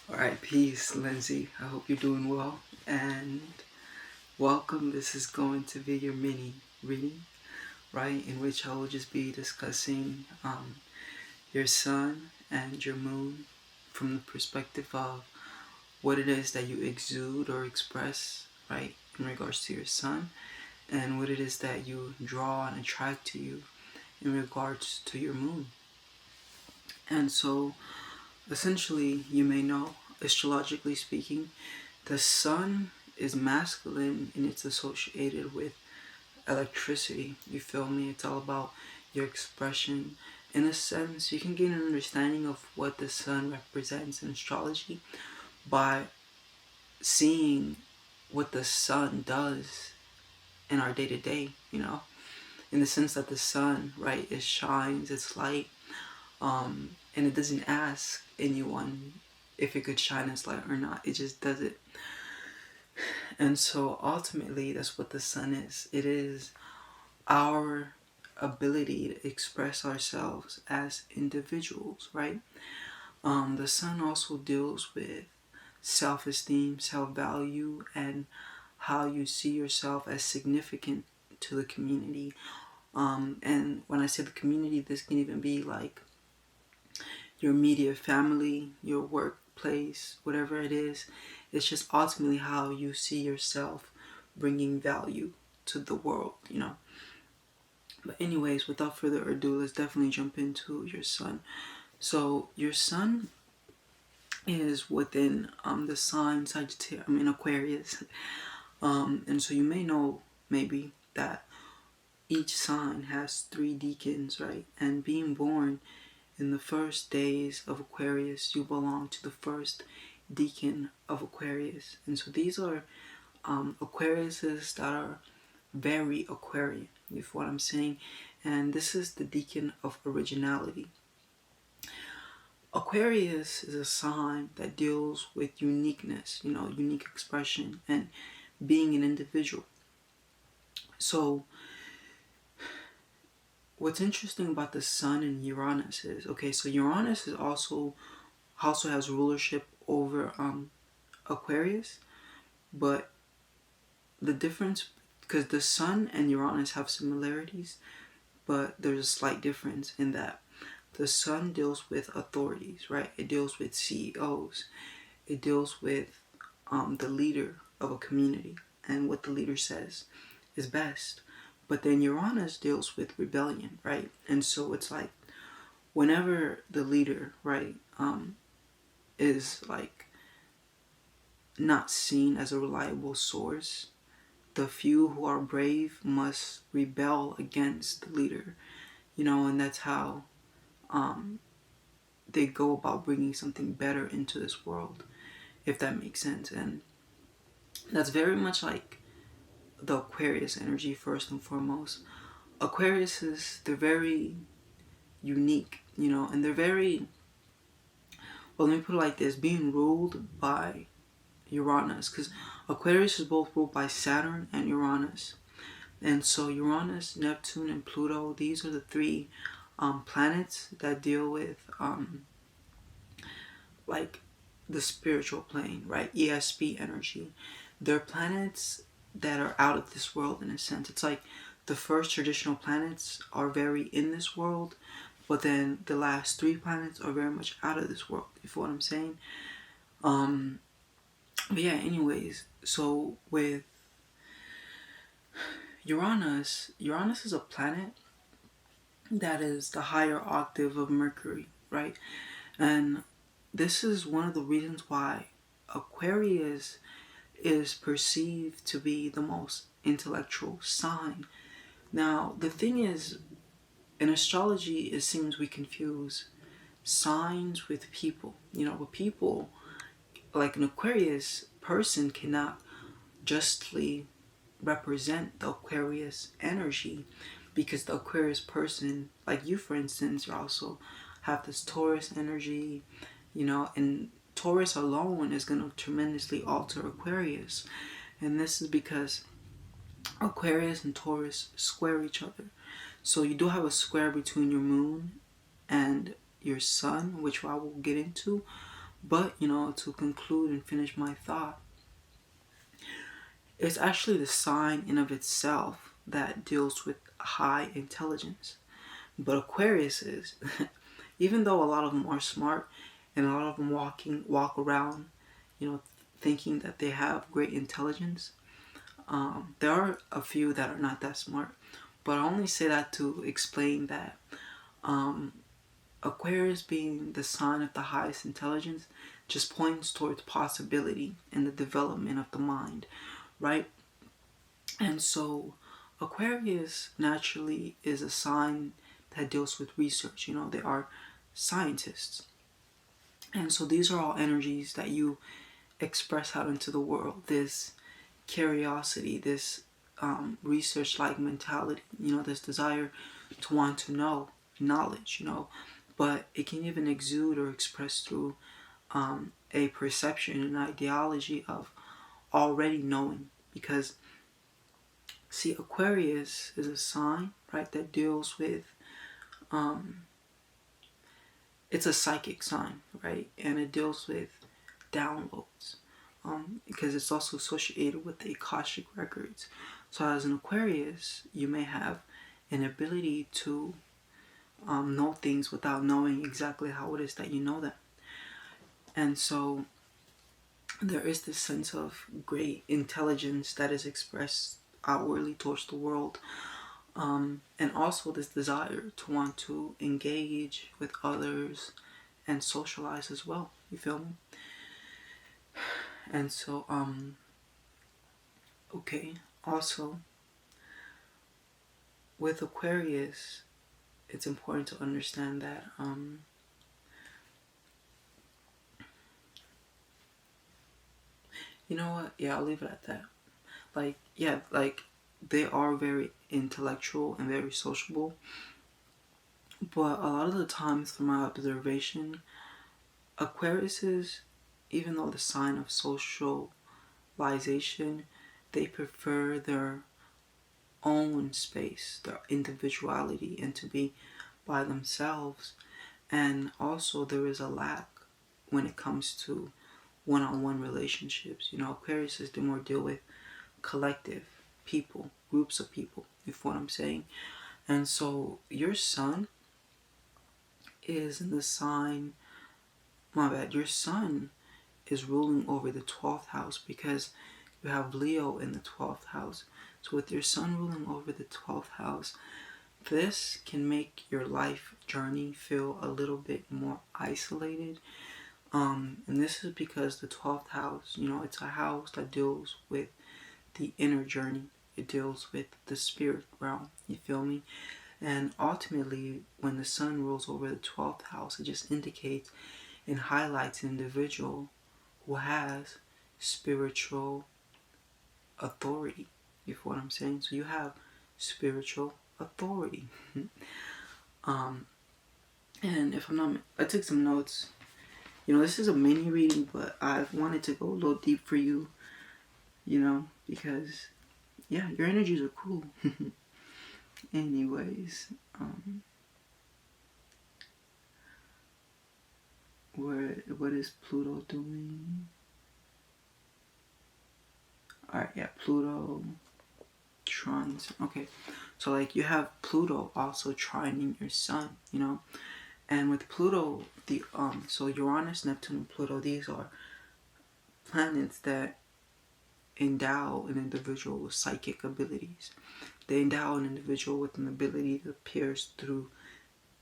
Alright, peace, Lindsey. I hope you're doing well. And welcome. This is going to be your mini reading, right? In which I will just be discussing your sun and your moon from the perspective of what it is that you exude or express, right? In regards to your sun, and what it is that you draw and attract to you in regards to your moon. And so, essentially, you may know, astrologically speaking, the sun is masculine and it's associated with electricity. You feel me? It's all about your expression. In a sense, you can gain an understanding of what the sun represents in astrology by seeing what the sun does in our day to day, in the sense that the sun, right, it shines, it's light, and it doesn't ask anyone if it could shine its light or not. It just does it. And so ultimately, that's what the sun is. It is our ability to express ourselves as individuals, right? The sun also deals with self-esteem, self-value, and how you see yourself as significant to the community. And when I say the community, this can even be like your immediate family, your workplace, whatever it is. It's just ultimately how you see yourself bringing value to the world. But anyways, without further ado, let's definitely jump into your sun. So your sun is within the sign Aquarius. And so you may know maybe that each sign has 3 decans, right? And being born in the first days of Aquarius, you belong to the first decan of Aquarius. And so these are Aquariuses that are very Aquarian, you feel what I'm saying? And this is the decan of originality. Aquarius is a sign that deals with uniqueness, unique expression and being an individual. So what's interesting about the sun and Uranus is, so Uranus is also has rulership over Aquarius, but the difference, because the sun and Uranus have similarities, but there's a slight difference in that the sun deals with authorities, right? It deals with CEOs. It deals with the leader of a community and what the leader says is best. But then Uranus deals with rebellion, right? And so it's like whenever the leader, right, is like not seen as a reliable source, the few who are brave must rebel against the leader, and that's how they go about bringing something better into this world, if that makes sense. And that's very much like the Aquarius energy. First and foremost, Aquariuses, they're very unique, and they're very, well, let me put it like this, being ruled by Uranus, because Aquarius is both ruled by Saturn and Uranus. And so Uranus, Neptune, and Pluto, these are the 3 planets that deal with like the spiritual plane, right? ESP energy. They're planets that are out of this world in a sense. It's like the first traditional planets are very in this world, but then the last 3 planets are very much out of this world. You feel what I'm saying? But yeah, anyways, so with Uranus is a planet that is the higher octave of Mercury, right? And this is one of the reasons why Aquarius is perceived to be the most intellectual sign. Now, the thing is, in astrology, it seems we confuse signs with people. With people, like an Aquarius person cannot justly represent the Aquarius energy, because the Aquarius person, like you for instance, you also have this Taurus energy, and Taurus alone is going to tremendously alter Aquarius. And this is because Aquarius and Taurus square each other. So you do have a square between your moon and your sun, which I will get into. But, to conclude and finish my thought, it's actually the sign in of itself that deals with high intelligence. But Aquarius is, even though a lot of them are smart and a lot of them walk around, thinking that they have great intelligence, there are a few that are not that smart. But I only say that to explain that Aquarius being the sign of the highest intelligence just points towards possibility and the development of the mind, right? And so Aquarius naturally is a sign that deals with research. They are scientists. And so these are all energies that you express out into the world. This curiosity, this research-like mentality, this desire to want to know knowledge, but it can even exude or express through a perception, an ideology of already knowing. Because, see, Aquarius is a sign, right, that deals with, it's a psychic sign, right, and it deals with downloads. Because it's also associated with the Akashic records. So as an Aquarius, you may have an ability to know things without knowing exactly how it is that you know them. And so there is this sense of great intelligence that is expressed outwardly towards the world. And also this desire to want to engage with others and socialize as well. You feel me? And so, okay, also, with Aquarius, it's important to understand that, you know what, yeah, I'll leave it at that. They are very intellectual and very sociable, but a lot of the times, from my observation, Aquariuses, even though the sign of socialization, they prefer their own space, their individuality, and to be by themselves. And also there is a lack when it comes to one-on-one relationships. Aquariuses do more deal with collective people, groups of people, if what I'm saying. And so your sun is in the sign, your sun is ruling over the 12th house, because you have Leo in the 12th house. So with your sun ruling over the 12th house, this can make your life journey feel a little bit more isolated. And this is because the 12th house, it's a house that deals with the inner journey. It deals with the spirit realm. You feel me? And ultimately, when the sun rules over the 12th house, it just indicates and highlights an individual who has spiritual authority. You feel what I'm saying? So you have spiritual authority. And if I'm not, I took some notes. This is a mini reading, but I wanted to go a little deep for you, because, yeah, your energies are cool. Anyways, what is Pluto doing? Alright, yeah, Pluto trines. Okay, so you have Pluto also trining your sun, and with Pluto, so Uranus, Neptune, and Pluto, these are planets that endow an individual with psychic abilities. They endow an individual with an ability to pierce through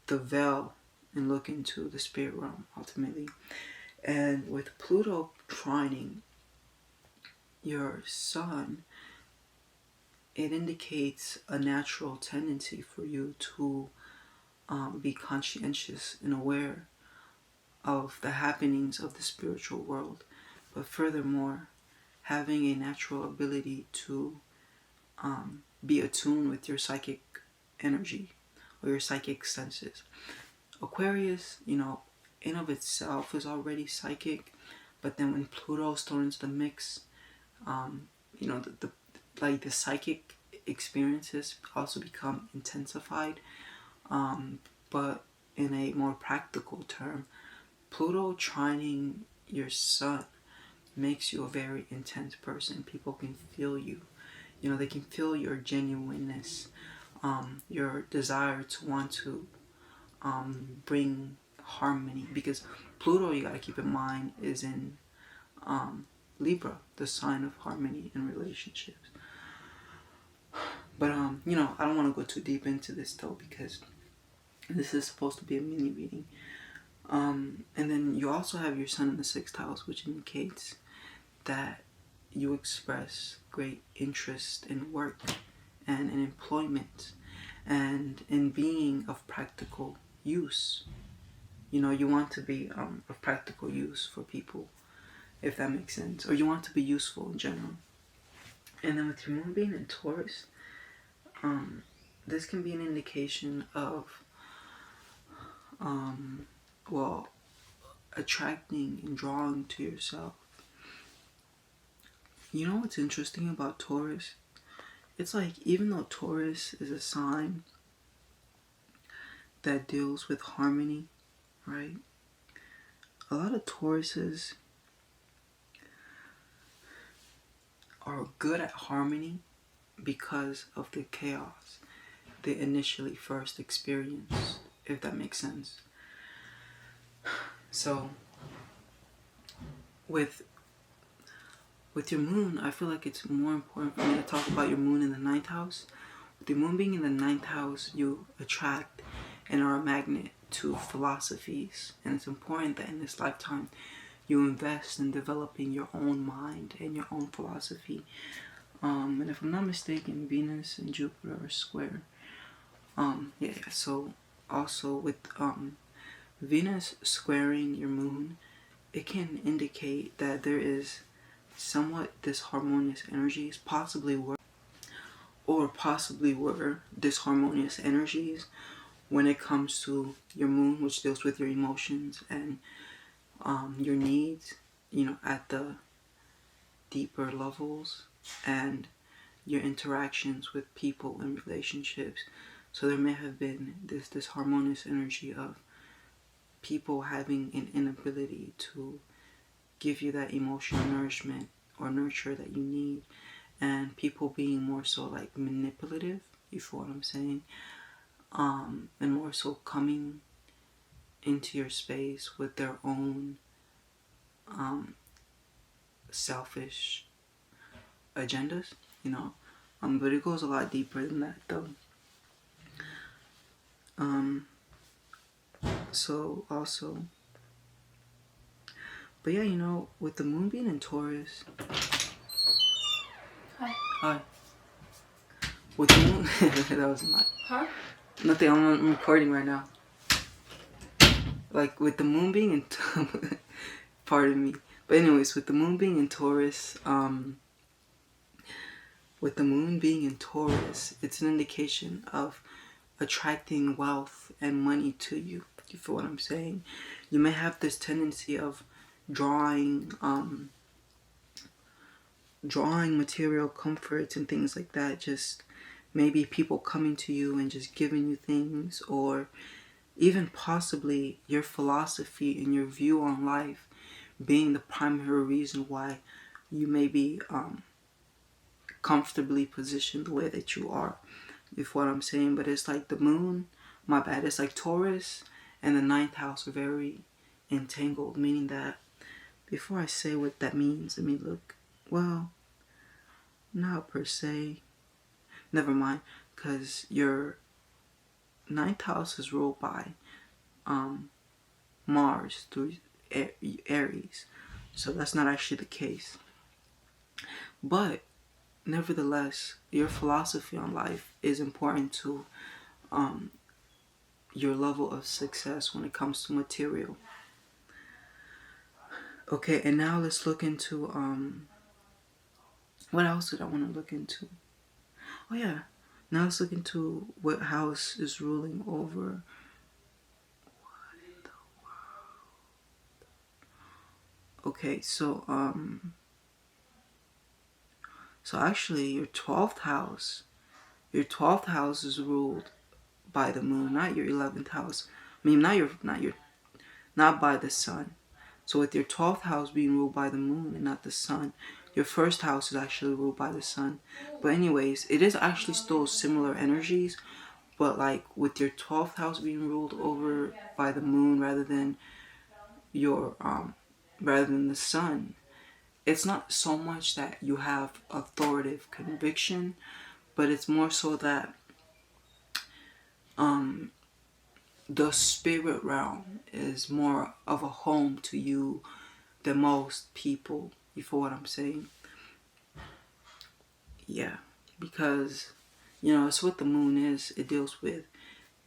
the veil and look into the spirit realm, ultimately. And with Pluto trining your sun, it indicates a natural tendency for you to be conscientious and aware of the happenings of the spiritual world, but furthermore, having a natural ability to be attuned with your psychic energy or your psychic senses. Aquarius, in of itself is already psychic, but then when Pluto's thrown into the mix, the psychic experiences also become intensified. But in a more practical term, Pluto trining your sun makes you a very intense person. People can feel you. You know, they can feel your genuineness, your desire to want to bring harmony. Because Pluto, you gotta keep in mind, is in Libra, the sign of harmony in relationships. But you know, I don't want to go too deep into this though, because this is supposed to be a mini reading. And then you also have your sun in the 6th house, which indicates that you express great interest in work and in employment and in being of practical use. You know, you want to be of practical use for people, if that makes sense. Or you want to be useful in general. And then with your moon being in Taurus, this can be an indication of, well, attracting and drawing to yourself. You know what's interesting about Taurus? It's like, even though Taurus is a sign that deals with harmony, right? A lot of Tauruses are good at harmony because of the chaos they initially first experienced, if that makes sense. So, with your moon, I feel like it's more important for me to talk about your moon in the 9th house. With the moon being in the 9th house, you attract and are a magnet to philosophies. And it's important that in this lifetime, you invest in developing your own mind and your own philosophy. And if I'm not mistaken, Venus and Jupiter are square. So also with Venus squaring your moon, it can indicate that there is somewhat disharmonious energies, possibly were disharmonious energies when it comes to your moon, which deals with your emotions and your needs, you know, at the deeper levels, and your interactions with people and relationships. So there may have been this disharmonious energy of people having an inability to give you that emotional nourishment or nurture that you need, and people being more so like manipulative, you feel what I'm saying, and more so coming into your space with their own selfish agendas, you know. But it goes a lot deeper than that though. So also, but yeah, you know, with the moon being in Taurus. Hi. With the moon, that was my. Huh? Nothing. I'm recording right now. Like with the moon being in, pardon me. But anyways, with the moon being in Taurus, it's an indication of attracting wealth and money to you. You feel what I'm saying? You may have this tendency of drawing material comforts and things like that. Just maybe people coming to you and just giving you things, or even possibly your philosophy and your view on life being the primary reason why you may be comfortably positioned the way that you are. You feel what I'm saying? But it's like the moon, it's like Taurus and the 9th house are very entangled, meaning that, before I say what that means, let me look. Well, not per se. Never mind, because your 9th house is ruled by Mars through Aries. So that's not actually the case. But nevertheless, your philosophy on life is important to your level of success when it comes to material. Okay, and now let's look into what else did I want to look into? Oh yeah, now let's look into what house is ruling over. What in the world? Okay, so actually your 12th house is ruled by the moon, not your 11th house. I mean, not by the sun, So with your 12th house being ruled by the moon and not the sun, your first house is actually ruled by the sun. But anyways, it is actually still similar energies, but like with your 12th house being ruled over by the moon your rather than the sun, it's not so much that you have authoritative conviction, but it's more so that the spirit realm is more of a home to you than most people. You feel what I'm saying? Yeah, because it's what the moon is. It deals with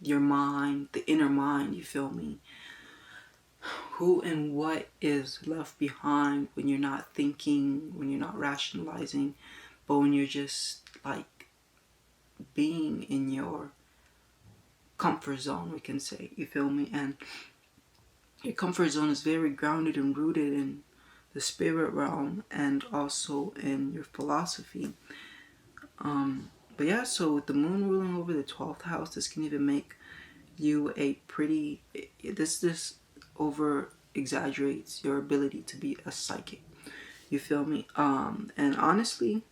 your mind, the inner mind. You feel me? Who and what is left behind when you're not thinking, when you're not rationalizing, but when you're just like being in your comfort zone, we can say. You feel me? And your comfort zone is very grounded and rooted in the spirit realm and also in your philosophy. But yeah, so with the moon ruling over the 12th house, this can even make you a pretty, this over exaggerates your ability to be a psychic. You feel me? And honestly,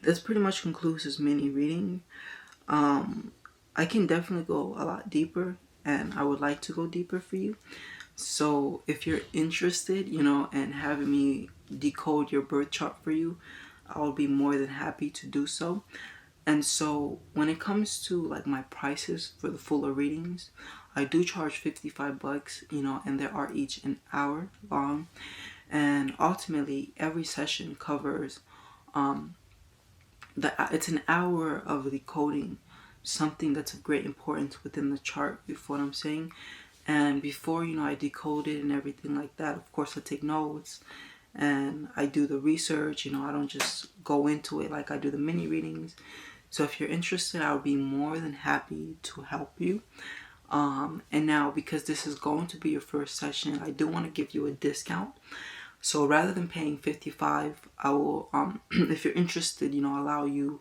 this pretty much concludes this mini reading. I can definitely go a lot deeper, and I would like to go deeper for you. So if you're interested, in having me decode your birth chart for you, I'll be more than happy to do so. And so when it comes to like my prices for the fuller readings, I do charge $55, and they are each an hour long. And ultimately, every session covers it's an hour of decoding something that's of great importance within the chart, you feel what I'm saying? And before, I decode it and everything like that, of course I take notes and I do the research, I don't just go into it like I do the mini readings. So if you're interested, I would be more than happy to help you. And now, because this is going to be your first session, I do want to give you a discount. So rather than paying $55, I will, if you're interested, allow you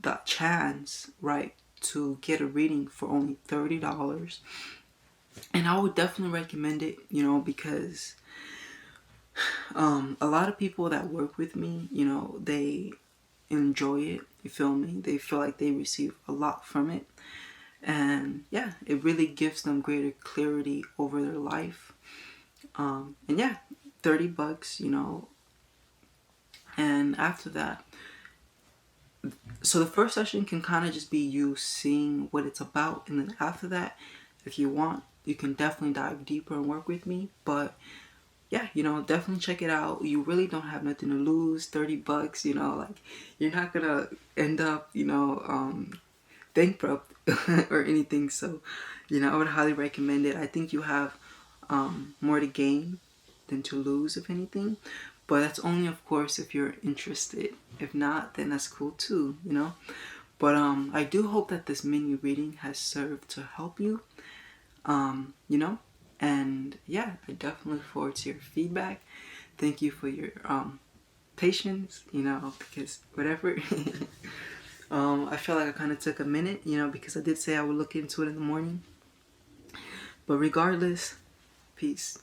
the chance, right, to get a reading for only $30. And I would definitely recommend it, because a lot of people that work with me, they enjoy it. You feel me? They feel like they receive a lot from it. And yeah, it really gives them greater clarity over their life. And yeah, $30, and after that, so the first session can kind of just be you seeing what it's about, and then after that, if you want, you can definitely dive deeper and work with me. But yeah, definitely check it out. You really don't have nothing to lose. $30, like you're not gonna end up, bankrupt or anything. So, I would highly recommend it. I think you have more to gain than to lose, if anything. But that's only, of course, if you're interested. If not, then that's cool too, But I do hope that this mini reading has served to help you, And yeah, I definitely look forward to your feedback. Thank you for your patience, because whatever. I feel like I kind of took a minute, because I did say I would look into it in the morning. But regardless, peace.